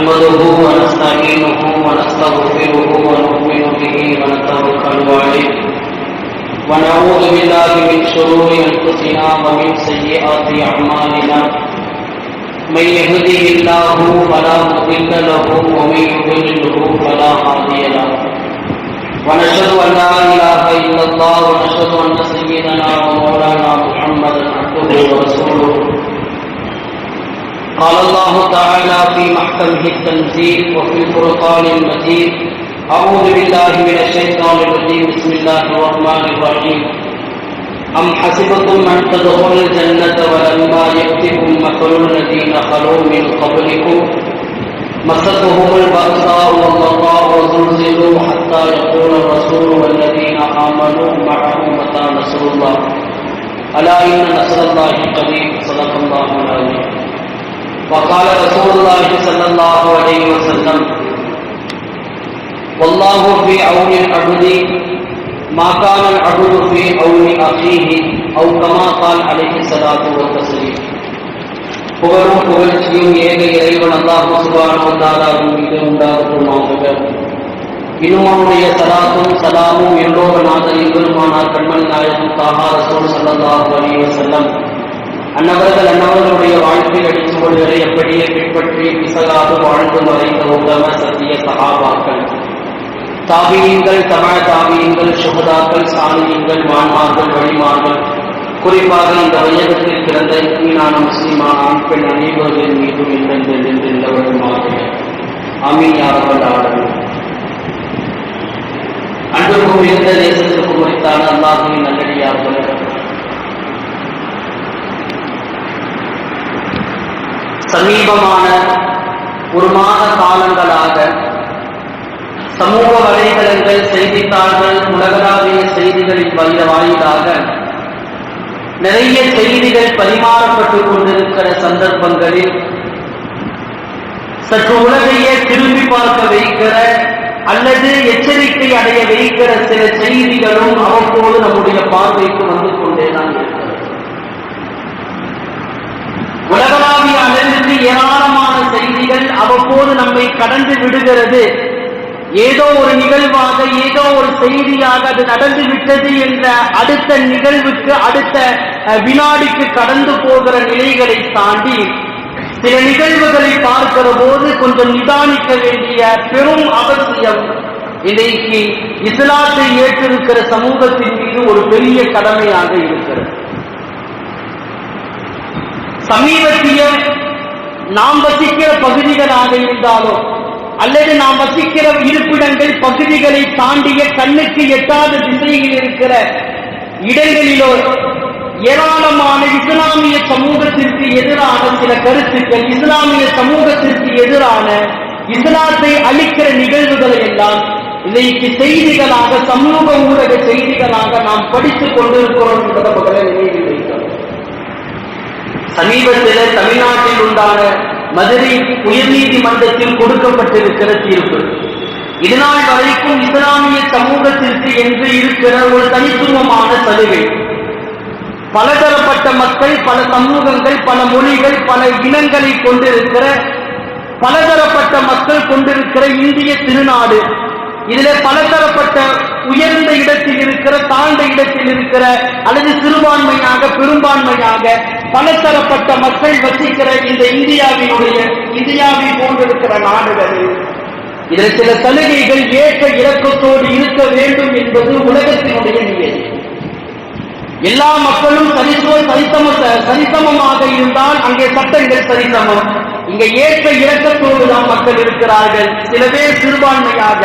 نحمده ونستعينه ونستغفره ونؤمن به ونتوكل عليه ونعوذ بالله من شرور أنفسنا ومن سيئات أعمالنا من يهده الله فلا مضل له ومن يضلله فلا هادي له ونشهد أن لا إله إلا الله ونشهد أن سيدنا ومولانا محمدا عبده ورسوله. قال الله تعالى في محكمه التنزيل وفي الفرقان المجيد: أعوذ بالله من الشيطان الرجيم. بسم الله الرحمن الرحيم. أم حسبتم أن تدخلوا الجنة ولما يأتكم مثل الذين خلوا من قبلكم مستهم البأساء والضراء وزلزلوا حتى يقول الرسول والذين آمنوا معه متى نصر الله ألا إن نصر الله قريب. صدق الله العظيم. وقال رسول الله صلى الله عليه وسلم: والله في عون العبد ما كان العبد في عون أخيه أو كما قال عليه الصلاة والتسليم. புகழும் புகழ்ச்சியும் ஏக இறைவன் அல்லாஹ் சுப்ஹானஹு வ தஆலாவின் மீது உண்டாகட்டுமாக. இன்னும் அவனுடைய சலாத்தும் சலாமும் எல்லோர நாதர் பெருமானார் கண்மணி நாயகம் தாஹா ரசூல் ஸல்லல்லாஹு அலைஹி வஸல்லம் அன்னவர்களுடைய வாழ்க்கை அடிச்சுவடுகளை எப்படியே பின்பற்றி பிசகாது வாழ்ந்து மறைந்த உத்தம சத்திய சஹாபாக்கள், தாபியீன்கள், தமிழ் தாபியீன்கள், சுஹதாக்கள், சாலிஹீன்கள், வான்மார்கள், வழிமார்கள், குறிப்பாக இந்த வையகத்தில் பிறந்த மீனான முஸ்லிமான ஆண் பெண் அனைவர்களின் மீதும் என்றென்றென்றென்றவருமாக ஆமீன் யா ரப்பல் ஆலமீன். அன்புக்கும் இருந்த தேசத்திற்கு குறித்தான அல்லாஹ்வின் நல்லடியார்கள், சமீபமான ஒரு மாத காலங்களாக சமூக வலைதளங்கள், செய்தித்தாள்கள், உலகளாவிய செய்திகளின் வாயிலாக நிறைய செய்திகள் பரிமாறப்பட்டுக் கொண்டிருக்கிற சந்தர்ப்பங்களில் சற்று உலகையே திரும்பி பார்க்க வைக்கிற அல்லது எச்சரிக்கை அடைய வைக்கிற சில செய்திகளும் அவ்வப்போது நம்முடைய பார்வைக்கு வந்து கொண்டேதான் இருக்கிறது. உலகளாவிய அளவிற்கு ஏராளமான செய்திகள் அவ்வப்போது நம்மை கடந்து விடுகிறது. ஏதோ ஒரு நிகழ்வாக, ஏதோ ஒரு செய்தியாக அது நடந்து விட்டது என்ற அடுத்த நிகழ்வுக்கு, அடுத்த வினாடிக்கு கடந்து போகிற நிலைகளை தாண்டி சில நிகழ்வுகளை பார்க்கிற போது கொஞ்சம் நிதானிக்க வேண்டிய பெரும் அவசியம் இன்றைக்கு இஸ்லாத்தை ஏற்றிருக்கிற சமூகத்தின் மீது ஒரு பெரிய கடமையாக இருக்கிறது. சமீபத்திய நாம் வசிக்கிற பகுதிகளாக இருந்தாலோ அல்லது நாம் வசிக்கிற இருப்பிடங்கள், பகுதிகளை தாண்டிய கண்ணுக்கு எட்டாத திசையில் இருக்கிற இடங்களிலோ ஏராளமான இஸ்லாமிய சமூகத்திற்கு எதிரான சில கருத்துக்கள், இஸ்லாமிய சமூகத்திற்கு எதிரான இஸ்லாத்தை அளிக்கிற நிகழ்வுகளை எல்லாம் இன்றைக்கு செய்திகளாக, சமூக ஊடக செய்திகளாக நாம் படித்துக் கொண்டிருக்கிறோம் என்பதை முதல்ல நினைவில் வைக்கிறோம். சமீபத்தில் தமிழ்நாட்டில் உண்டான மதுரை உயர்நீதிமன்றத்தில் கொடுக்கப்பட்டிருக்கிற தீர்ப்பு, இதனால் வரைக்கும் இஸ்லாமிய சமூகத்திற்கு என்று இருக்கிற ஒரு தனித்துவமான சலுகை. பலதரப்பட்ட மக்கள், பல சமூகங்கள், பல மொழிகள், பல இனங்களை கொண்டிருக்கிற பலதரப்பட்ட மக்கள் கொண்டிருக்கிற இந்திய திருநாடு, இதில் பலதரப்பட்ட உயர்ந்த இடத்தில் இருக்கிற, தாழ்ந்த இடத்தில் இருக்கிற, அல்லது சிறுபான்மையாக, பெரும்பான்மையாக பலதரப்பட்ட மக்கள் வசிக்கிற இந்த இந்தியாவை போன்றிருக்கிற நாடுகளில் இதில் சில சலுகைகள் ஏற்ற இறக்கத்தோடு இருக்க வேண்டும் என்பது உலகத்தினுடைய நிலை. எல்லா மக்களும் சரிசமமாக இருந்தால் அங்கே சட்டங்கள் சரிசமம். இங்கே ஏற்ற இறக்கத்தோடு தான் மக்கள் இருக்கிறார்கள். சில பேர் சிறுபான்மையாக,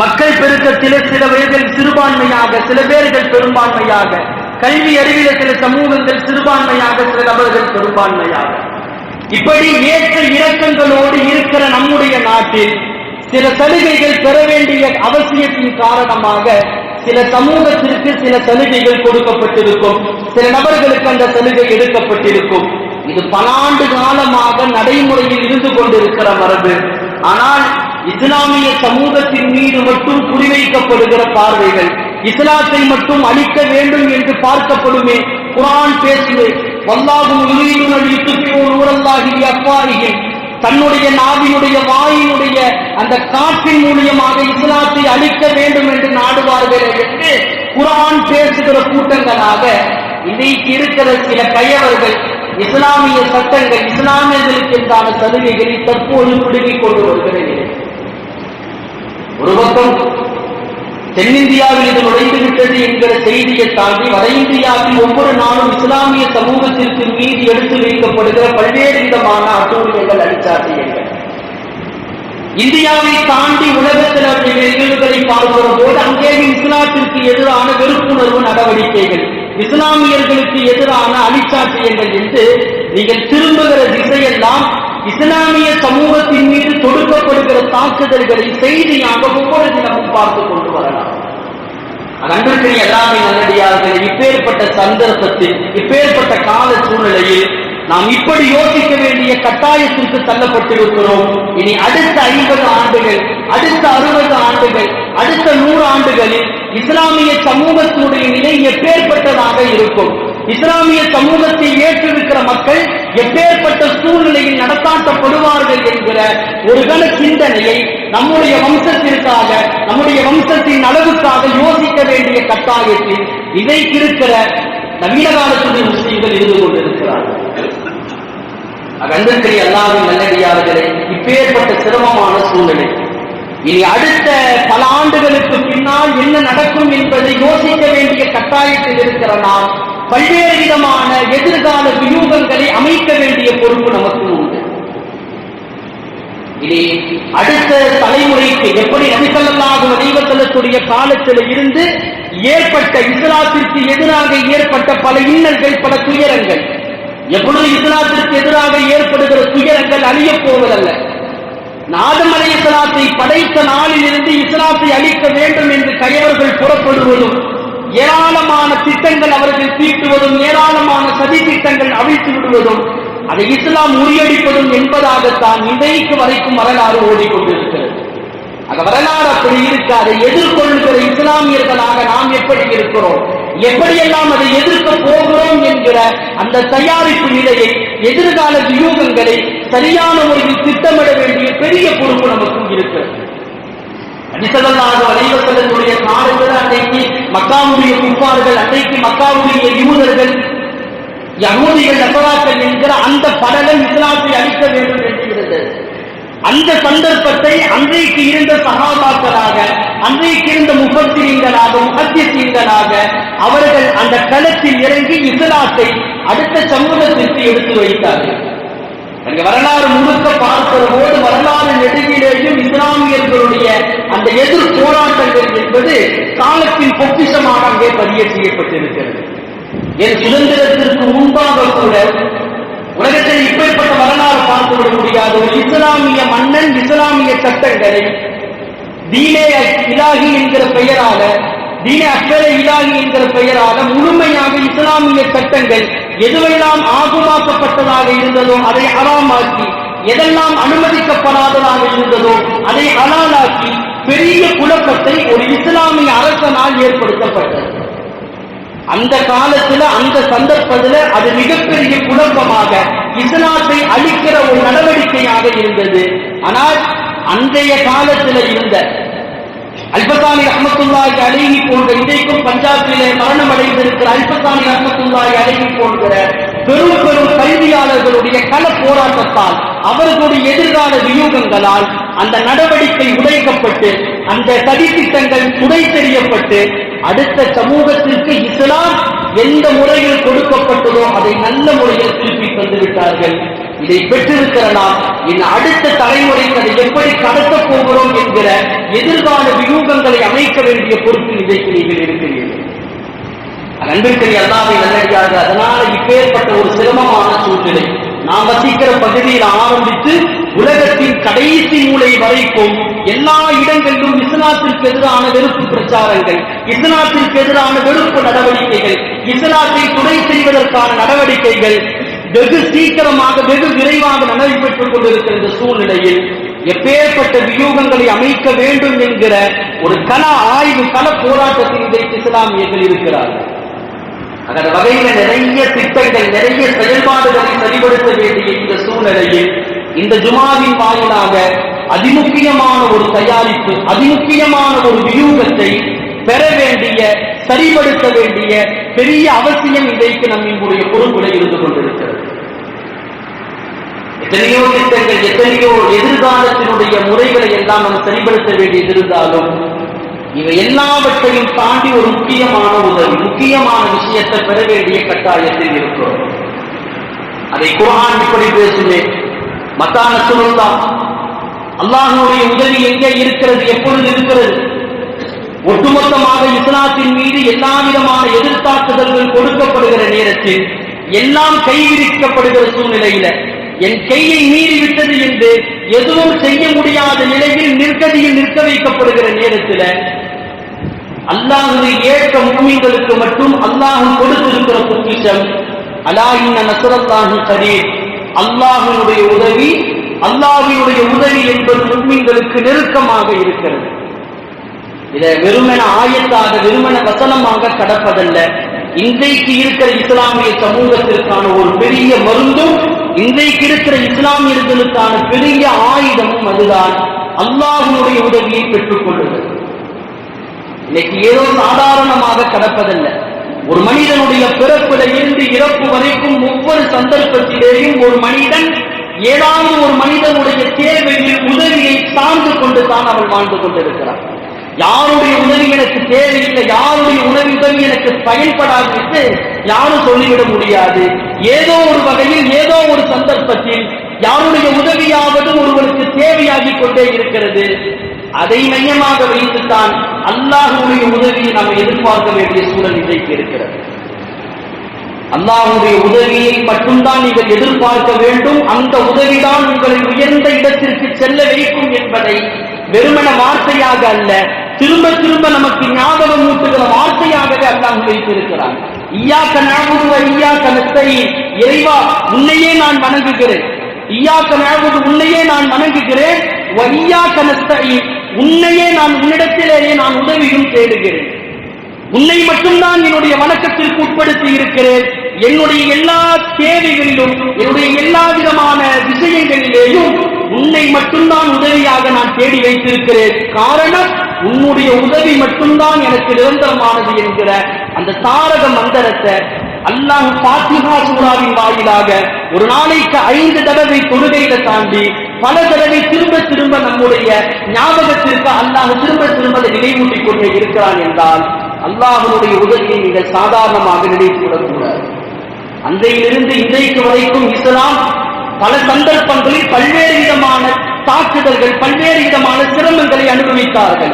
மக்கள் பெருக்கத்தில் சில பேர்கள் சிறுபான்மையாக, சில பேர்கள் பெரும்பான்மையாக, கல்வி அறிவில சில சமூகங்கள் சிறுபான்மையாக, சில நபர்கள் பெரும்பான்மையாக, இப்படி ஏற்ற இறக்கங்களோடு இருக்கிற நம்முடைய நாட்டில் சில சலுகைகள் பெற வேண்டிய அவசியத்தின் காரணமாக சில சமூகத்திற்கு சில சலுகைகள் கொடுக்கப்பட்டிருக்கும், சில நபர்களுக்கு அந்த சலுகை எடுக்கப்பட்டிருக்கும். இது பல ஆண்டு காலமாக நடைமுறையில் இருந்து கொண்டிருக்கிற மரபு. ஆனால் இஸ்லாமிய சமூகத்தின் மீது மட்டும் குறிவைக்கப்படுகிற பார்வைகள், இஸ்லாத்தை மட்டும் அழிக்க வேண்டும் என்று பார்க்கப்படுமே. குர்ஆன் பேசுது, வல்லாஹு யுரீது அன் யுத்ஃபிஉ நூரல்லாஹி பிஅஃவாஹிஹிம் தன்னுடைய நாவினுடைய வாயினுடைய அந்த காற்றின் மூலியமாக இஸ்லாத்தை அழிக்க வேண்டும் என்று நாடுவார்கள் என்று குர்ஆன் பேசுகிற கூட்டங்களாக இன்றைக்கு இருக்கிற சில கயவர்கள் இஸ்லாமிய சட்டங்கள், இஸ்லாமியர்களுக்கு எதிரான சலுகைகளை தற்போது பிடுங்கிக் கொண்டு வருகிறது. ஒரு பக்கம் தென்னிந்தியாவில் இது நுழைந்துவிட்டது என்கிற செய்தியை தாண்டி வட இந்தியாவில் ஒவ்வொரு நாளும் இஸ்லாமிய சமூகத்திற்கு மீது எடுத்து வைக்கப்படுகிற பல்வேறு விதமான அட்டூழியங்கள், அடிச்சாட்டியங்கள், இந்தியாவை தாண்டி உலகத்தில் நிகழ்வுகளை பார்க்கிற போது அங்கேயும் இஸ்லாத்திற்கு எதிரான வெறுப்புணர்வு நடவடிக்கைகள், இஸ்லாமியர்களுக்கு எதிரான அழிச்சாட்டியங்கள் என்று நீங்கள் திரும்புகிற திசையெல்லாம் இஸ்லாமிய சமூகத்தின் மீது தொடுக்கப்படுகிற தாக்குதல்களை செய்தியாக ஒவ்வொரு தினமும் பார்த்துக் கொண்டு வரலாம். அன்றைக்கு எல்லாமே நல்லடியார்கள், இப்பேற்பட்ட சந்தர்ப்பத்தில், இப்பேற்பட்ட கால சூழ்நிலையில் நாம் இப்படி யோசிக்க வேண்டிய கட்டாயத்திற்கு தள்ளப்பட்டிருக்கிறோம். இனி அடுத்த 50 ஆண்டுகள், அடுத்த 60 ஆண்டுகள், அடுத்த 100 ஆண்டுகளில் இஸ்லாமிய சமூகத்தினுடைய நிலை எப்பேற்பட்டதாக இருக்கும், இஸ்லாமிய சமூகத்தை ஏற்றிருக்கிற மக்கள் எப்பேற்பட்ட சூழ்நிலையில் நடத்தாட்டப்படுவார்கள் என்கிற ஒரு கன சிந்தனையை நம்முடைய வம்சத்திற்காக, நம்முடைய வம்சத்தின் அளவுக்காக யோசிக்க வேண்டிய கட்டாயத்தில் இதைக்கு இருக்கிற நவீன காலத்துடைய முஸ்லிம்கள் இருந்து கொண்டிருக்கிறார்கள். அன்றைக்கு அல்லாஹ்வின் நல்லடியார்களே, இப்பேற்பட்ட சிரமமான சூழ்நிலை இனி அடுத்த பல ஆண்டுகளுக்கு பின்னால் என்ன நடக்கும் என்பதை யோசிக்க வேண்டிய கட்டாயத்தில் இருக்கிற நாம் பல்வேறு விதமான எதிர்கால வியூகங்களை அமைக்க வேண்டிய பொறுப்பு நமக்கு உண்டு. இனி அடுத்த தலைமுறைக்கு எப்படி நபி ஸல்லல்லாஹு அலைஹி வஸல்லத்துடைய காலத்தில் இருந்து ஏற்பட்ட இஸ்லாத்திற்கு எதிராக ஏற்பட்ட பல இன்னல்கள், பல துயரங்கள், எப்பொழுது இஸ்லாத்திற்கு எதிராக ஏற்படுகிற துயரங்கள் அழியப் போவதல்ல. ஆதம் அலைஹிஸ்ஸலாத்தை படைத்த நாளில் இருந்து இஸ்லாத்தை அழிக்க வேண்டும் என்று கயவர்கள் புறப்படுவதும், ஏராளமான திட்டங்கள் அவர்கள் தீட்டுவதும், ஏராளமான சதி திட்டங்கள் அவிழ்த்து விடுவதும், அதை இஸ்லாம் முறியடிப்பதும் என்பதாகத்தான் இன்றைக்கு வரைக்கும் வரலாறு ஓடிக்கொண்டிருக்கிறது. அந்த வரலாறு அப்படி இருக்க, அதை எதிர்கொள்கிற இஸ்லாமியர்களாக நாம் எப்படி இருக்கிறோம், எப்படியெல்லாம் அதை எதிர்க்க போகிறோம் என்கிற அந்த தயாரிப்பு நிலையை, எதிர்கால வியூகங்களை சரியான முறையில் திட்டமிட வேண்டிய பெரிய பொறுப்பு நமக்கும் இருக்கிறது. நபி ஸல்லல்லாஹு அலைஹி வஸல்லமுடைய காலத்தில் அன்றைக்கு மக்காவுடைய குஃபார்கள், அன்றைக்கு மக்காவுடைய யூதர்கள், யஹூதிகள், நஸராக்கள் என்கிற அந்த படலம் இஸ்லாத்தை அழிக்க வேண்டும் என்று இருந்தது. அந்த சந்தர்ப்பத்தை அன்றைக்கு இருந்த சஹாபாக்களாக, அன்றைக்கு இருந்த முஃபஸ்ஸிரீன்களாக, முஹத்திஸீன்களாக அவர்கள் அந்த களத்தில் இறங்கி இஸ்லாத்தை அடுத்த சமூகத்திற்கு எடுத்து வைத்தார்கள். அங்கே வரலாறு முழுக்க பார்க்கிற போது வரலாறு நெடுகிலேயும் இஸ்லாமியர்களுடைய அந்த எதிர் போராட்டங்கள் என்பது காலத்தின் பொக்கிஷமாக அங்கே பதிய செய்யப்பட்டிருக்கிறது. என் சுதந்திரத்திற்கு முன்பாக கூட உலகத்தில் இப்பேற்பட்ட வரலாறு பார்த்துவிட முடியாது. ஒரு இஸ்லாமிய மன்னன் இஸ்லாமிய சட்டங்களை தீனே இலாஹி என்கிற பெயரால, தீனே அக்பரே இலாஹி என்கிற பெயரால முழுமையாக இஸ்லாமிய சட்டங்கள் எதுவெல்லாம் ஆகுமாக்கப்பட்டதாக இருந்ததோ அதை ஹராமாக்கி, எதெல்லாம் அனுமதிக்கப்படாததாக இருந்ததோ அதை ஹலாலாக்கி பெரிய குழப்பத்தை ஒரு இஸ்லாமிய அரசனால் ஏற்படுத்தப்பட்டது. அந்த காலத்துல, அந்த சந்தர்ப்பத்தில் அது மிகப்பெரிய குழப்பமாக இஸ்லாத்தை அழிக்கிற ஒரு நடவடிக்கையாக இருந்தது. ஆனால் அன்றைய காலத்தில் இருந்த அல்பத்தானி ரஹ்மத்துல்லாஹி அலைஹி போன்ற, இன்றைக்கும் பஞ்சாபிலே மரணம் அடைந்திருக்கிற அல்பத்தானி ரஹ்மத்துல்லாஹி அலைஹி போன்ற பெரும் பெரும் கல்வியாளர்களுடைய கள போராட்டத்தால், அவர்களுடைய எதிர்கால வியூகங்களால் அந்த நடவடிக்கை உடைக்கப்பட்டு, அந்த சதித்திட்டங்கள் துடை தெரியப்பட்டு, அடுத்த சமூகத்திற்கு இஸ்லாம் எந்த முறையில் கொடுக்கப்பட்டதோ அதை நல்ல முறையில் திருப்பி தந்துவிட்டார்கள். இதை பெற்றிருக்கிற நாம் இன்னும் அடுத்த தலைமுறைக்கு அதை எப்படி கடத்தப் போகிறோம் என்கிற எதிர்கால வியூகங்களை அமைக்க வேண்டிய பொறுப்பு இன்றைக்கு நீங்கள் இருக்கிறீர்கள். அன்பிற்குரிய அல்லாஹ்வின் நல்லடியார்கள், அதனால இப்பேற்பட்ட ஒரு சிரமமான சூழ்நிலை நாம் வசிக்கிற பகுதியில் ஆரம்பித்து உலகத்தின் கடைசி மூலை வரைக்கும் எல்லா இடங்களிலும் இஸ்லாத்திற்கு எதிரான வெறுப்பு பிரச்சாரங்கள், இஸ்லாத்திற்கு எதிரான வெறுப்பு நடவடிக்கைகள், இஸ்லாத்தை துணை செய்வதற்கான நடவடிக்கைகள் வெகு சீக்கிரமாக, வெகு விரைவாக நடைபெற்றுக் கொண்டிருக்கிற இந்த சூழ்நிலையில் எப்பேற்பட்ட வியூகங்களை அமைக்க வேண்டும் என்கிற ஒரு கள ஆய்வு, கள போராட்டத்தில் இன்றைக்கு இஸ்லாமியர்கள் இருக்கிறார்கள். அந்த வகையில் நிறைய திட்டங்கள், நிறைய செயல்பாடுகளை செயல்படுத்த வேண்டிய இந்த சூழ்நிலையில் இந்த ஜுமாவின் வாயிலாக அதிமுக்கியமான ஒரு தயாரிப்பு, அதிமுக்கியமான ஒரு வியூகத்தை பெற வேண்டிய, சரிபடுத்த வேண்டிய பெரிய அவசியம் இன்றைக்கு நம்முடைய பொறுப்புல இருந்து கொண்டிருக்கிறது. எத்தனையோ திட்டங்கள், எத்தனையோ எதிர்காலத்தினுடைய முறைகளை எல்லாம் நம்ம சரிபடுத்த வேண்டியது இருந்தாலும் இவை எல்லாவற்றையும் தாண்டி ஒரு முக்கியமான உதவி, முக்கியமான விஷயத்தை பெற வேண்டிய கட்டாயத்தில் இருக்கிறோம். அதை குர்ஆன் இப்படி பேசுமே, மத்தா நஸ்ருல்லாஹ், அல்லாஹ்வுடைய உதவி எங்கே இருக்கிறது, எப்பொழுது இருக்கிறது? ஒட்டுமொத்தமாக இஸ்லாத்தின் மீது எல்லா விதமான எதிர்த்தாக்குதல்கள் கொடுக்கப்படுகிற நேரத்தில், எல்லாம் கைவிரிக்கப்படுகிற சூழ்நிலையில, என் கையை மீறிவிட்டது என்று எதுவும் செய்ய முடியாத நிலையில் நிற்கதியில் நிற்க வைக்கப்படுகிற நேரத்தில் அல்லாஹ்வை ஏற்ற முஃமின்களுக்கு மட்டும் அல்லாஹ் கொடுத்திருக்கிற பொக்கிஷம், அலா இன்ன நஸ்ரல்லாஹி கரீப், அல்லாஹ்வுடைய உதவி, அல்லாஹ்வுடைய உதவி என்பது முஃமின்களுக்கு நெருக்கமாக இருக்கிறது. இதை வெறுமன ஆயத்தாக, வெறுமன வசனமாக கடப்பதல்ல. இன்றைக்கு இருக்கிற இஸ்லாமிய சமூகத்திற்கான ஒரு பெரிய மருந்தும், இன்றைக்கு இருக்கிற இஸ்லாமியர்களுக்கான பெரிய ஆயுதமும் அதுதான், அல்லாஹ்வுடைய உதவியை பெற்றுக் கொள்ளுங்கள். இன்னைக்கு ஏதோ சாதாரணமாக கடப்பதல்ல. ஒரு மனிதனுடைய பிறப்பில இருந்து இறப்பு வரைக்கும் ஒவ்வொரு சந்தர்ப்பத்திலேயும் ஒரு மனிதன் ஏதாவது ஒரு மனிதனுடைய தேவையில் உதவியை சார்ந்து கொண்டு தான் அவள் வாழ்ந்து கொண்டிருக்கிறார். யாருடைய உதவி எனக்கு தேவையில்லை, யாருடைய உதவி எனக்கு பயன்படாது என்று யாரும் சொல்லிவிட முடியாது. ஏதோ ஒரு வகையில், ஏதோ ஒரு சந்தர்ப்பத்தில் யாருடைய உதவியாவது ஒருவருக்கு தேவையாகிக் கொண்டே இருக்கிறது. அதை மையமாக வைத்துத்தான் அல்லாஹ்வுடைய உதவியை நாம் எதிர்பார்க்க வேண்டிய சூழல் இன்றைக்கு இருக்கிறது. அல்லாஹ்வுடைய உதவியை மட்டும்தான் நீங்கள் எதிர்பார்க்க வேண்டும். அந்த உதவிதான் உங்களை உயர்ந்த இடத்திற்கு செல்ல வைக்கும் என்பதை வெறுமன வார்த்தையாக அல்ல, திரும்ப திரும்ப நமக்கு ஞாபகம் ஊட்டுகிற வார்த்தையாகவே அல்லாஹ் வைத்திருக்கிறான். இய்யாக நஅபுது வ இய்யாக நஸ்தஈன், இறைவா உன்னையே நான் வணங்குகிறேன். இய்யாக நஅபுது, உன்னையே நான் வணங்குகிறேன். வ இய்யாக நஸ்தஈன், உன்னையே நான், உன்னிடத்திலேயே நான் உதவியும் தேடுகிறேன். உன்னை மட்டும்தான் என்னுடைய வணக்கத்திற்கு உட்படுத்தி இருக்கிறேன். என்னுடைய எல்லா தேவைகளிலும், என்னுடைய எல்லா விதமான விஷயங்களிலேயும் உன்னை மட்டும்தான் உதவியாக நான் தேடி வைத்திருக்கிறேன். காரணம், உன்னுடைய உதவி மட்டும்தான் எனக்கு நிரந்தரமானது என்கிற அந்த தாரக மந்திரத்தை அல்லாஹ் ஃபாத்திஹா சூராவின் வாயிலாக ஒரு நாளைக்கு 5 தடவை தொழுகையில தாண்டி பல தடவை திரும்ப திரும்ப நம்முடைய ஞாபகத்திற்கு அல்லாஹ் திரும்ப திரும்ப நினைவூட்டிக் கொண்டே இருக்கிறான் என்றால் அல்லாஹ்வுடைய உதவியை நீங்கள் சாதாரணமாக நினைத்து விடக்கூடாது. அன்றையிலிருந்து இன்றைக்கு வரைக்கும் இஸ்லாம் பல சந்தர்ப்பங்களில் பல்வேறு விதமான தாக்குதல்கள், பல்வேறு விதமான சிரமங்களை அனுபவித்தார்கள்.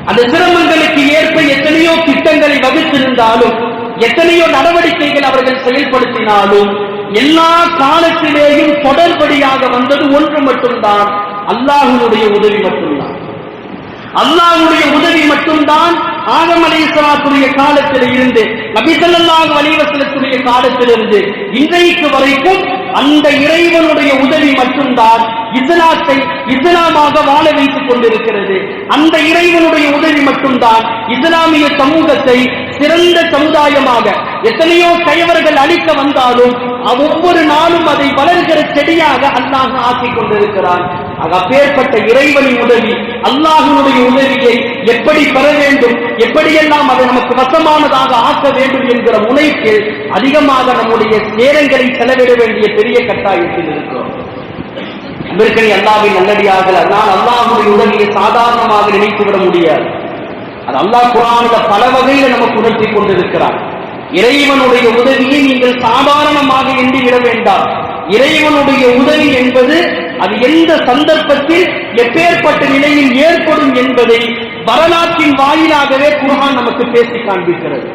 அந்த சிரமங்களுக்கு ஏற்ப எத்தனையோ திட்டங்களை வகுத்திருந்தாலும், எத்தனையோ நடவடிக்கைகள் அவர்கள் செயல்படுத்தினாலும், எல்லா காலத்திலேயும் தொடர்படியாக வந்தது ஒன்று மட்டும்தான், அல்லாஹ்வுடைய உதவி மட்டும்தான். அல்லாஹ்வுடைய உதவி மட்டும்தான். ஆதம் அலைஹிஸ்ஸலாத்துடைய காலத்தில் இருந்து, நபி ஸல்லல்லாஹு அலைஹி வஸல்லத்துடைய காலத்திலிருந்து இன்றைக்கு வரைக்கும் அந்த இறைவனுடைய உதவி மட்டும்தான் இஸ்லாத்தை இஸ்லாமாக வாழ வைத்துக் கொண்டிருக்கிறது. அந்த இறைவனுடைய உதவி மட்டும்தான் இஸ்லாமிய சமூகத்தை சிறந்த சமுதாயமாக, எத்தனையோ கயவர்கள் அழிக்க வந்தாலும் ஒவ்வொரு நாளும் அதை வளர்கிற செடியாக அல்லாஹ் ஆக்கிக் கொண்டிருக்கிறான். அப்பேற்பட்ட இறைவனின் உதவி, அல்லாஹ்வுடைய உதவியை எப்படி பெற வேண்டும், எப்படியெல்லாம் அதை நமக்கு வசமானதாக ஆக்க வேண்டும் என்கிற முனைக்கு அதிகமாக நம்முடைய நேரங்களை செலவிட வேண்டிய பெரிய கட்டாயத்தில் இருக்கிறோம். அமெரிக்கனி அல்லாஹ்வின் நல்லடியார்கள், அதனால் அல்லாஹ்வுடைய உதவியை சாதாரணமாக நினைத்துவிட முடியாது. அது அல்லாஹ் குர்ஆனில் பல வகையில நமக்கு உணர்த்தி கொண்டிருக்கிறார். இறைவனுடைய உதவியை நீங்கள் சாதாரணமாக எண்ணிவிட வேண்டாம். இறைவனுடைய உதவி என்பது அது எந்த சந்தர்ப்பத்தில் எப்பேற்பட்ட நிலையில் ஏற்படும் என்பதை வரலாற்றின் வாயிலாகவே குர்ஆன் நமக்கு பேசி காண்பிக்கிறது.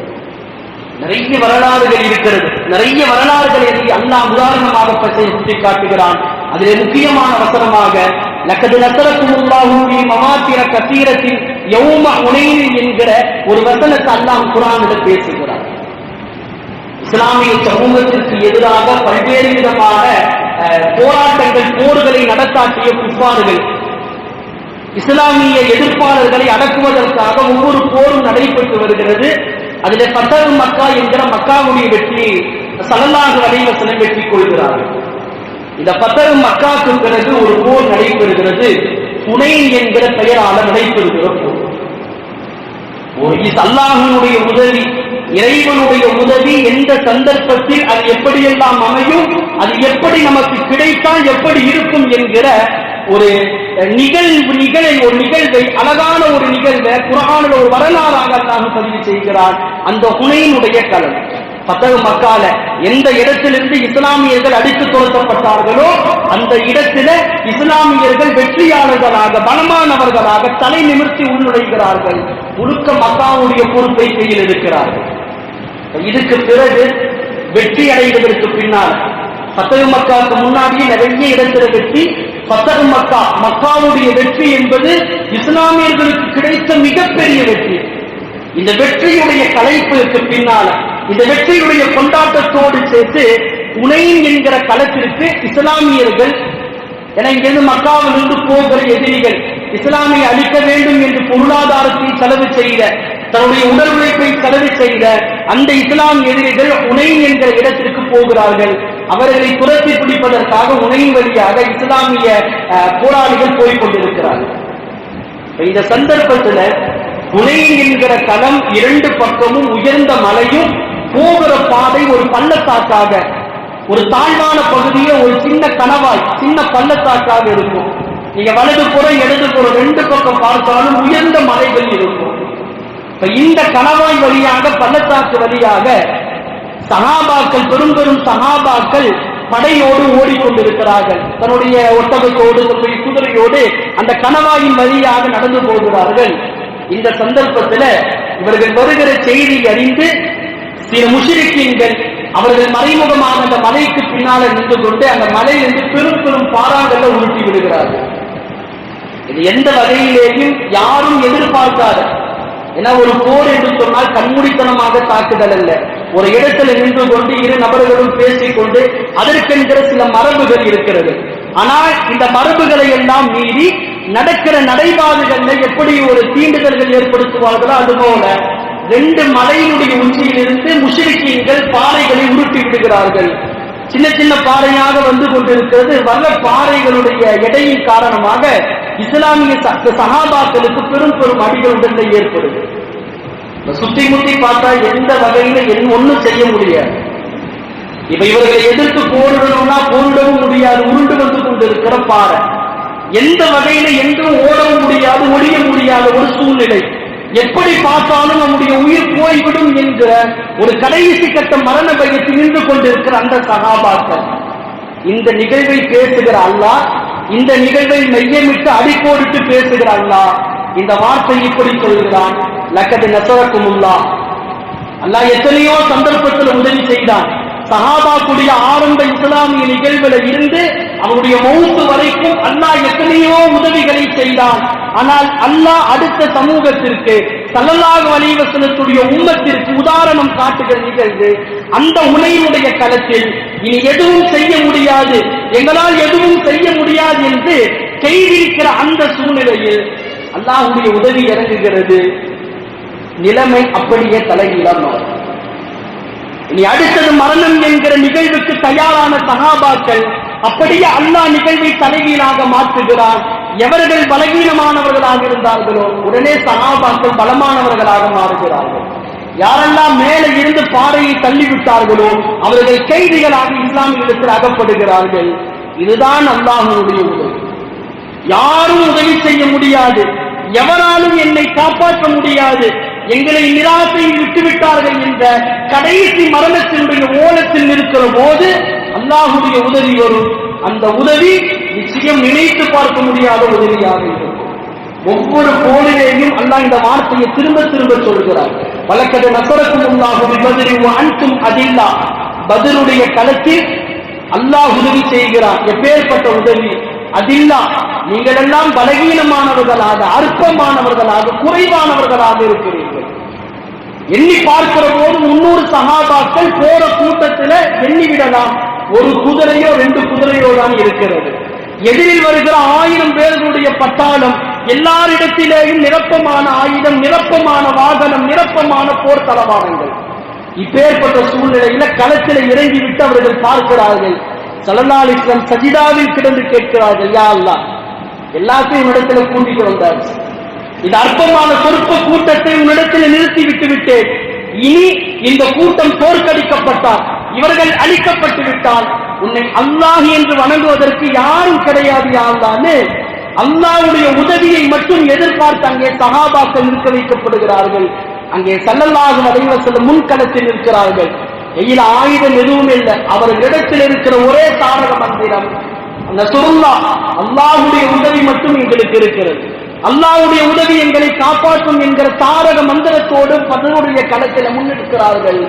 நிறைய வரலாறுகள் இருக்கிறது. நிறைய வரலாறுகளை அல்லாஹ் உதாரணமாக சுட்டி காட்டுகிறான். அதில் முக்கியமான வசனமாக லக்கது நஸரக்குமுல்லாஹு ஃபீ மவாத்திர கஸீரத்தின் யௌம ஹுனைன் என்கிற ஒரு வசனத்தை அல்லாஹ் குர்ஆனில் பேசுகிறார். இஸ்லாமிய சமூகத்திற்கு எதிராக பல்வேறு விதமான போராட்டங்கள், போர்களை நடத்தாட்டிய குஃபார்கள், இஸ்லாமிய எதிர்ப்பாளர்களை அடக்குவதற்காக ஒவ்வொரு போரும் நடைபெற்று வருகிறது. அதில் ஃபத்ஹு மக்கா என்கிற மக்காவுடைய வெற்றி ஸல்லல்லாஹு அலைஹி வஸல்லம் வெற்றி கொள்கிறார்கள். இந்த ஃபத்ஹு மக்காவுக்கு பிறகு ஒரு போர் நடைபெறுகிறது. ஹுனைன் என்கிற பெயரால நடைபெறுகிற போர். ஒரு அல்லாஹ்வினுடைய உதவி, இறைவனுடைய உதவி எந்த சந்தர்ப்பத்தில் அது எப்படியெல்லாம் அமையும், அது எப்படி நமக்கு கிடைத்தால் எப்படி இருக்கும் என்கிற ஒரு நிகழ்வை, அழகான ஒரு நிகழ்வை குர்ஆனில் ஒரு வரலாறாக அல்லாஹ் பதிவு செய்கிறார். அந்த ஹுனைனுடைய களம் ஃபத்ஹு மக்கால எந்த இடத்திலிருந்து இஸ்லாமியர்கள் அடித்து துரத்தப்பட்டார்களோ அந்த இடத்துல இஸ்லாமியர்கள் வெற்றியாளர்களாக, பலமானவர்களாக தலை நிமிர்த்தி உள்நுழைகிறார்கள். முழுக்க மக்காவுடைய பொறுப்பை கையில் இருக்கிறார்கள். இதுக்கு பிறகு வெற்றி அடைவதற்கு பின்னால் ஃபத்ஹு மக்காவுக்கு முன்னாடியே நிறைய இடத்துல வெற்றி. ஃபத்ஹு மக்கா, மக்காவுடைய வெற்றி என்பது இஸ்லாமியர்களுக்கு கிடைத்த மிகப்பெரிய வெற்றி. இந்த வெற்றியுடைய கலைப்புக்கு பின்னால, இந்த வெற்றியுடைய கொண்டாட்டத்தோடு சேர்த்து ஹுனைன் என்கிற களத்திற்கு இஸ்லாமியர்கள், என இங்கிருந்து மக்காவிலிருந்து போகிற எதிரிகள் இஸ்லாமியை அழிக்க வேண்டும் என்று பொருளாதாரத்தை செலவு செய்த, தன்னுடைய உடல் உழைப்பை செலவு செய்த அந்த இஸ்லாமிய எதிரிகள் ஹுனைன் என்கிற இடத்திற்கு போகிறார்கள். அவர்களை துரத்தி பிடிப்பதற்காக ஹுனைன் வழியாக இஸ்லாமிய போராளிகள் போய்கொண்டிருக்கிறார்கள். இந்த சந்தர்ப்பத்தில் ஹுனைன் என்கிற களம் இரண்டு பக்கமும் உயர்ந்த மலையும், போகிற பாதை ஒரு பள்ளத்தாக்காக, ஒரு தாழ்வான பகுதியில் ஒரு சின்ன கணவாய், சின்ன பள்ளத்தாக்காக இருக்கும். நீங்க வலது புறம் இடது புறம் ரெண்டு பக்கம் பார்த்தாலும் உயர்ந்த மலைகள் இருக்கும். இந்த கணவாய் வழியாக, பள்ளத்தாக்கு வழியாக சஹாபாக்கள், பெரும் பெரும் சஹாபாக்கள் படையோடு ஓடிக்கொண்டிருக்கிறார்கள். தன்னுடைய ஒட்டகத்தோடு, தன்னுடைய குதிரையோடு அந்த கணவாயின் வழியாக நடந்து போகிறார்கள். இந்த சந்தர்ப்பத்தில் இவர்கள் வருகிற செய்தி அறிந்து சில முஷ்ரிக்கீன்கள் அவர்கள் மறைமுகமாக அந்த மலைக்கு பின்னால நின்று கொண்டு அந்த மலையிலிருந்து பெரும் பெரும் பாறாங்கல்ல உருட்டி விடுகிறார்கள். இது எந்த வகையிலேயும் யாரும் எதிர்பார்க்காத, ஏன்னா ஒரு போர் என்று சொன்னால் கண்மூடித்தனமாக தாக்குதல் அல்ல. ஒரு இடத்துல நின்று கொண்டு இரு நபர்களும் பேசிக்கொண்டு அதற்கென்கிற சில மரபுகள் இருக்கிறது. ஆனால் இந்த மரபுகளை எல்லாம் மீறி நடக்கிற நடைபாடுகள்ல எப்படி ஒரு தீண்டுதல்கள் ஏற்படுத்துவார்களோ அதுபோல ரெண்டு மலையினுடைய உச்சியிலிருந்து முஷ்ரிக்கீன்கள் பாறைகளை உருட்டி விடுகிறார்கள். சின்ன சின்ன பாறையாக வந்து கொண்டிருக்கிறது. வல்ல பாறைகளுடைய எடையின் காரணமாக இஸ்லாமிய சஹாபாக்களுக்கு பெரும் பெரும் அடிகள் உடனே ஏற்படுது. சுத்தி முத்தி பார்த்தா எந்த வகையில ஒன்னும் செய்ய முடியாது. இப்ப இவர்களை எதிர்த்து போரிடணும்னா போரிடவும் முடியாது. உருண்டு வந்து கொண்டிருக்கிற பாறை, எந்த வகையில எங்கும் ஓடவும் முடியாது, ஒழிய முடியாத ஒரு சூழ்நிலை. எப்படி பார்த்தாலும் நம்முடைய உயிர் போய்விடும் என்கிற ஒரு கடைசி கட்ட மரண பயத்தில் நின்று கொண்டிருக்கிற அந்த சஹாபாக்கள் இந்த நிகழ்வை பேசுகிற அல்லாஹ், இந்த நிகழ்வை மையமிட்டு அடிக்கோடிட்டு பேசுகிற அல்லாஹ் இந்த வார்த்தை இப்படி சொல்கிறான், லக்கது நஸரக்குமுல்லாஹ். அல்லாஹ் எத்தனையோ சந்தர்ப்பத்தில் உதவி செய்தான். சஹாபாக்குடைய ஆரம்ப இஸ்லாமிய நிகழ்வுல இருந்து அவருடைய மௌத்து வரைக்கும் அல்லாஹ் எத்தனையோ உதவிகளை செய்தான். ஆனால் அல்லாஹ் அடுத்த சமூகத்திற்கு, ஸல்லல்லாஹு அலைஹி வஸல்லத்துடைய உம்மத்திற்கு உதாரணம் காட்டுகிற நிகழ்வு அந்த ஹுனைனுடைய களத்தில் இனி எதுவும் செய்ய முடியாது, எங்களால் எதுவும் செய்ய முடியாது என்று கைவிரிக்கிற அந்த சூழ்நிலையில் அல்லாஹ்வுடைய உதவி இறங்குகிறது. நிலைமை அப்படியே தலைகீழாக மாறும். இனி அடுத்தது மரணம் என்கிற நிகழ்வுக்கு தயாரான சஹாபாக்கள் அப்படியே அல்லாஹ் நிகழ்வை தலைகீழாக மாற்றுகிறார். எவர்கள் பலகீனமானவர்களாக இருந்தார்களோ உடனே சஹாபாக்கள் பலமானவர்களாக மாறுகிறார்கள். யாரெல்லாம் மேலே இருந்து பாறையை தள்ளிவிட்டார்களோ அவர்கள் கைதிகளாக இஸ்லாமியத்தில் அகப்படுகிறார்கள். இதுதான் அல்லாஹ்வுடைய உதவி. யாரும் உதவி செய்ய முடியாது, எவராலும் என்னை காப்பாற்ற முடியாது, எங்களை நிராசையில் விட்டுவிட்டார்கள் என்ற கடைசி மரணத்தினுடைய ஓலத்தில் இருக்கிற போது அல்லாஹ்வுடைய உதவி வரும். அந்த உதவி நிச்சயம் நினைத்து பார்க்க முடியாத உதவியாக இருக்கும். ஒவ்வொரு போரிலேயும் அல்லாஹ் இந்த வார்த்தையை திரும்ப திரும்ப சொல்கிறார். வலக்கது நஸரக்குமுல்லாஹு பிபத்ரி வ அன்தும் அதில்லா. பத்ருடைய களத்தில் அல்லாஹ் உதவி செய்கிறார். எப்பேற்பட்ட உதவி! அதில்லா, நீங்கள் எல்லாம் பலகீனமானவர்களாக, அற்பமானவர்களாக, குறைவானவர்களாக இருக்கிறீர்கள். எண்ணி பார்க்கிற போது 300 சஹாபாக்கள் போற கூட்டத்தில் எண்ணிவிடலாம், ஒரு குதிரையோ 2 குதிரையோ தான் இருக்கிறது. எதிரில் வருகிற 1000 பேர்களுடைய பட்டாளம், எல்லாரிடத்திலேயும் நிரப்பமான ஆயுதம், நிரப்பமான வாகனம், நிரப்பமான போர் தளவாடங்கள். இப்பேற்பட்ட சூழ்நிலையில களத்தில் இறங்கிவிட்டு அவர்கள் பார்க்கிறார்கள், ஸல்லல்லாஹு அலைஹி வஸல்லம் சஜிதாவில் கிடந்து கேட்கிறார்கள், யா அல்லாஹ், எல்லாத்தையும் உன்னிடத்துல கூட்டிட்டு வந்தாச்சு, இந்த அற்பமான சொற்ப கூட்டத்தை உன்னிடத்தில் நிறுத்தி விட்டு விட்டேன். இனி இந்த கூட்டம் தோற்கடிக்கப்பட்டால், இவர்கள் அழிக்கப்பட்டு விட்டால், உன்னை அல்லாஹ் என்று வணங்குவதற்கு யாரும் கிடையாது யா அல்லாஹ்னு அல்லாஹ்வுடைய உதவியை மட்டும் எதிர்பார்த்து அங்கே சஹாபாக்கள் நிற்க வைக்கப்படுகிறார்கள். அங்கே ஸல்லல்லாஹு அலைஹி வஸல்லம் முன்களத்தில் இருக்கிறார்கள். கையில் ஆயுதம் எதுவும் இல்லை. அவர்களிடத்தில் இருக்கிற ஒரே தாரக மந்திரம் அந்த நஸ்ருல்லாஹ், அல்லாஹ்வுடைய உதவி மட்டும் எங்களுக்கு இருக்கிறது, அல்லாஹ்வுடைய உதவி எங்களை காப்பாற்றும் என்கிற தாரக மந்திரத்தோடு பத்ருடைய களத்தில முன்னெடுக்கிறார்கள்.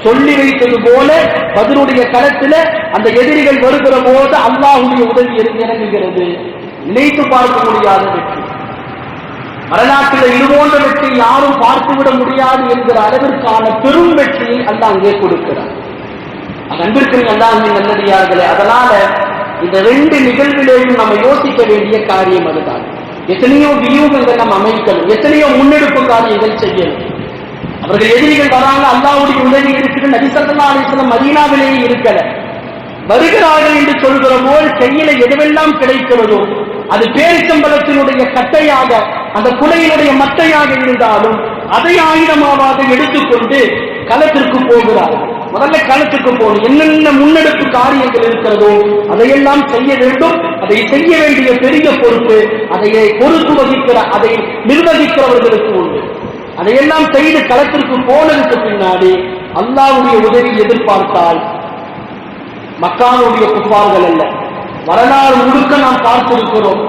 சொல்லி வைத்தது போல பத்ருடைய களத்தில அந்த எதிரிகள் வருகிற போது அல்லாஹ்வுடைய உதவி இறங்குகிறது. நினைத்து பார்க்க முடியாத வெற்றி, வரலாற்றில் இதுபோன்ற வெற்றி யாரும் பார்த்துவிட முடியாது என்கிற அளவிற்கான பெரும் வெற்றியை அல்லாஹ் அங்கே கொடுக்கிறார். அன்பிற்கு அல்லாஹ்வின் நல்லடியார்களே, அதனால இந்த ரெண்டு நிகழ்விலேயும் நம்ம யோசிக்க வேண்டிய காரியம் அதுதான். எத்தனையோ வியூகங்கள் நம்ம அமைக்கணும், எத்தனையோ முன்னெடுப்பு காரியங்கள் செய்யணும். அவர்கள் எதிரிகள் வராங்க, அல்லாஹ்வுடைய உதவி இருக்குது, நபி ஸல்லல்லாஹு அலைஹி வஸல்லம் மதீனாவிலேயே இருக்கல, வருகிறார்கள் என்று சொல்கிற போல் கையில எதுவெல்லாம் கிடைக்கிறதோ அது பேரிச்சம்பளத்தினுடைய கட்டையாக, அந்த குலையினுடைய மட்டையாக இருந்தாலும் அதை ஆயுதமாக எடுத்துக்கொண்டு களத்திற்கு போகிறார்கள். முதல்ல களத்துக்கு போகணும், என்னென்ன முன்னெடுப்பு காரியங்கள் இருக்கிறதோ அதையெல்லாம் செய்ய வேண்டும். அதை செய்ய வேண்டிய பெரிய பொறுப்பு அதை பொறுப்பு வகிக்கிற, அதை நிர்வகிக்கிறவர்களுக்கு உண்டு. அதையெல்லாம் செய்து களத்திற்கு போனதுக்கு பின்னாடி அல்லாஹ்வுடைய உதவி எதிர்பார்த்தால் மக்கானுடைய குஃபார்கள் அல்ல, வரலாறு முழுக்க நாம் பார்த்திருக்கிறோம்.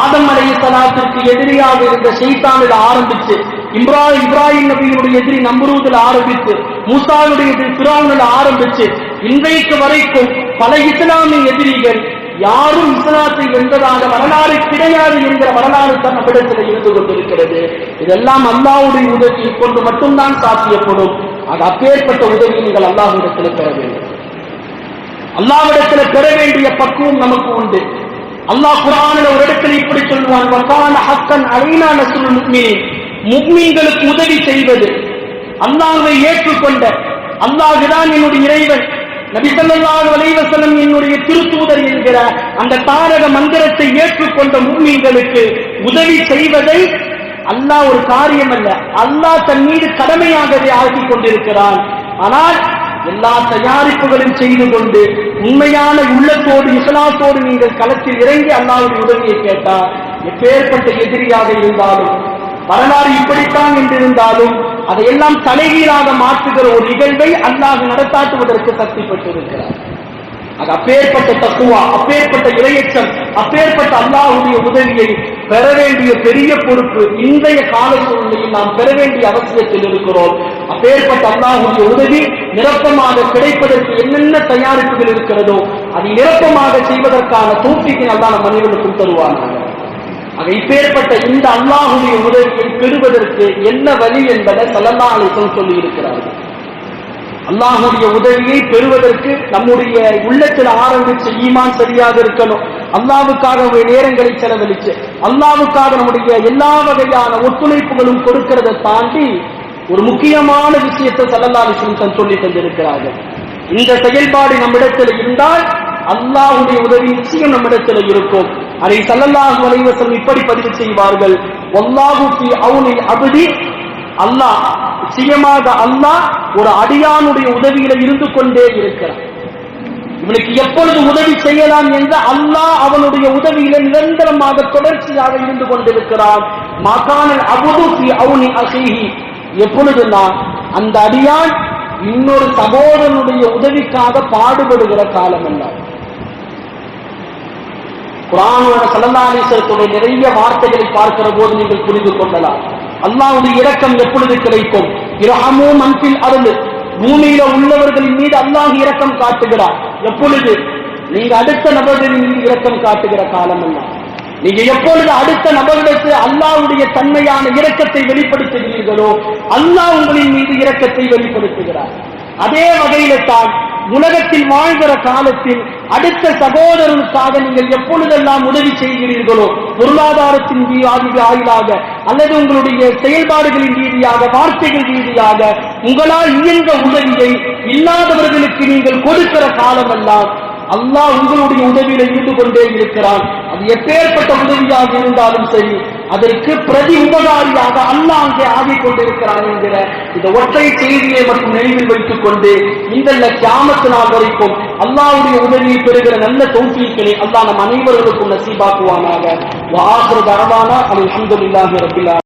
ஆதம் அலைஹிஸ்ஸலாத்திற்கு எதிரியாக இருந்த ஷைத்தானில் ஆரம்பித்து, இப்ராஹிம் நபியினுடைய எதிரி நம்ரூதில் ஆரம்பித்து, மூசாவுடைய எதிரி ஃபிரௌனில் ஆரம்பித்து, இன்றைக்கு வரைக்கும் பல இஸ்லாமிய எதிரிகள் யாரும் இஸ்லாத்தை வென்றதாக வரலாறு கிடையாது என்கிற வரலாறு தான் நம்மிடத்தில் இருந்து கொண்டிருக்கிறது. இதெல்லாம் அல்லாஹ்வுடைய உதவியை கொண்டு மட்டும்தான் சாத்தியப்படும். அது அப்பேற்பட்ட உதவி நீங்கள் அல்லாஹ்விடத்தில் பெற வேண்டும். அல்லாஹ்விடத்தில் பெற வேண்டிய பக்குவம் நமக்கு உண்டு. அல்லாஹ் குர்ஆனில் ஒரு இடத்தில் இப்படி சொல்வான், வகான ஹக்கன் அலைனா நஸ்ருல் முஃமினீன், முஃமின்களுக்கு உதவி செய்வது, அல்லாஹ்வை ஏற்றுக்கொண்ட, அல்லாஹ் தான் என்னுடைய இறைவன், நபி ஸல்லல்லாஹு அலைஹி வஸல்லம் என்னுடைய திருத்தூதர் என்கிற அந்த தாரக மந்திரத்தை ஏற்றுக்கொண்ட முஃமின்களுக்கு உதவி செய்வதை அல்லாஹ் ஒரு காரியம் அல்ல, அல்லாஹ் தன் மீது கடமையாகவே ஆக்கிக் கொண்டிருக்கிறான். ஆனால் எல்லா தயாரிப்புகளும் செய்து கொண்டு உண்மையான உள்ளத்தோடு இஸ்லாத்தோடு நீங்கள் களத்தில் இறங்கி அல்லாஹ்வுடைய உதவியை கேட்டால், எப்பேற்பட்ட எதிரியாக இருந்தாலும், வரலாறு இப்படித்தான் என்றிருந்தாலும் அதையெல்லாம் தலைகீழாக மாற்றுகிற ஒரு நிகழ்வை அல்லாஹ் நடத்தாட்டுவதற்கு சக்தி பெற்றிருக்கிறார். அது அப்பேற்பட்ட தக்குவா, அப்பேற்பட்ட இறையச்சம், அப்பேற்பட்ட அல்லாஹ்வுடைய உதவியை பெற வேண்டிய பெரிய பொறுப்பு இன்றைய கால சூழ்நிலையில் நாம் பெற வேண்டிய அவசியத்தில் இருக்கிறோம். அப்பேற்பட்ட அல்லாஹ்வுடைய உதவி நிரப்பமாக கிடைப்பதற்கு என்னென்ன தயாரிப்புகள் இருக்கிறதோ அதை நிரப்பமாக செய்வதற்கான தௌஃபீக்கை அல்லாஹ் நம் அனைவருக்கும் தருவானாக. ஆக இப்பேற்பட்ட இந்த அல்லாஹ்வுடைய உதவியை பெறுவதற்கு என்ன வழி என்பதை ஸல்லல்லாஹு அலைஹி வஸல்லம் சொல்லி இருக்கிறார்கள். அல்லாஹ்வுடைய உதவியை பெறுவதற்கு நம்முடைய உள்ளத்தில் ஆரம்பிச்ச ஈமான் சரியாக இருக்கணும். அல்லாஹ்வுக்காக நேரங்களை செலவழிச்சு அல்லாஹ்வுக்காக நம்முடைய எல்லா வகையான ஒத்துழைப்புகளும் கொடுக்கிறதை தாண்டி ஒரு முக்கியமான விஷயத்தை ஸல்லல்லாஹு அலைஹி வஸல்லம் சொல்லி தந்திருக்கிறார்கள். இந்த செயல்பாடு நம்மிடத்தில் இருந்தால் அல்லாஹ்வுடைய உதவி நிச்சயம் நம்மிடத்தில் இருக்கும். அதை ஸல்லல்லாஹு அலைஹி வஸல்லம் இப்படி பதிவு செய்வார்கள், வல்லாஹு ஃபீ அவுனில் அப்தி, அல்லாஹ் நிச்சயமாக அல்லாஹ் ஒரு அடியானுடைய உதவியில இருந்து கொண்டே இருக்கிறான். இவனுக்கு எப்பொழுது உதவி செய்யலாம் என்ற அல்லாஹ் அவனுடைய உதவியில நிரந்தரமாக தொடர்ச்சியாக இருந்து கொண்டிருக்கிறான். மகானல் அபுது ஃபீ அவுனி அஹீஹி, எப்பொழுதுனா அந்த அடியான் இன்னொரு சகோதரனுடைய உதவிக்காக பாடுபடுகிற காலம் எல்லாம். குர்ஆனோட ஸல்லல்லாஹு அலைஹி வஸல்லம் நிறைய வார்த்தைகளை பார்க்கிற போது நீங்கள் புரிந்து கொள்ளலாம். அல்லாஹ்வுடைய இரக்கம் எப்பொழுது கிடைக்கும்? இரஹமு மன் ஃபில் அர்து, பூமியில உள்ளவர்களின் மீது அல்லாஹ் இரக்கம் காட்டுகிறார். எப்பொழுது? நீங்க அடுத்த நபர்களின் மீது இரக்கம் காட்டுகிற காலம் எல்லாம். நீங்க எப்பொழுது அடுத்த நபர்களுக்கு அல்லாஹ்வுடைய தன்மையான இரக்கத்தை வெளிப்படுத்துகிறீர்களோ அல்லாஹ் உங்களின் மீது இரக்கத்தை வெளிப்படுத்துகிறார். அதே வகையில தான் உலகத்தில் வாழ்கிற காலத்தில் அடுத்த சகோதரனுக்காக நீங்கள் எப்பொழுதெல்லாம் உதவி செய்கிறீர்களோ, பொருளாதாரத்தின் ஆயிலாக அல்லது உங்களுடைய செயல்பாடுகளின் ரீதியாக, வார்த்தைகள் ரீதியாக உங்களால் இயன்ற உதவியை இல்லாதவர்களுக்கு நீங்கள் கொடுக்கிற காலமெல்லாம் அல்லாஹ் உங்களுடைய உதவியில இருந்து கொண்டே இருக்கிறான். அது எப்பேற்பட்ட உதவியாக இருந்தாலும் சரி, அதற்கு பிரதி உபகாரியாக அல்லாஹ் அங்கே ஆகிக் கொண்டிருக்கிறான் என்கிற இந்த ஒற்றை செய்தியை மட்டும் நினைவில் வைத்துக் கொண்டு இந்த கியாமத் நாள் வரைக்கும் அல்லாஹ்வுடைய உதவியை பெறுகிற நல்ல தௌஃபீக்கினை அல்லாஹ் நம் அனைவர்களுக்கும் நசீபாக்குவானாக. வ ஆகிரு தஅவானா அல்ஹம்துலில்லாஹி ரப்பில் ஆலமீன்.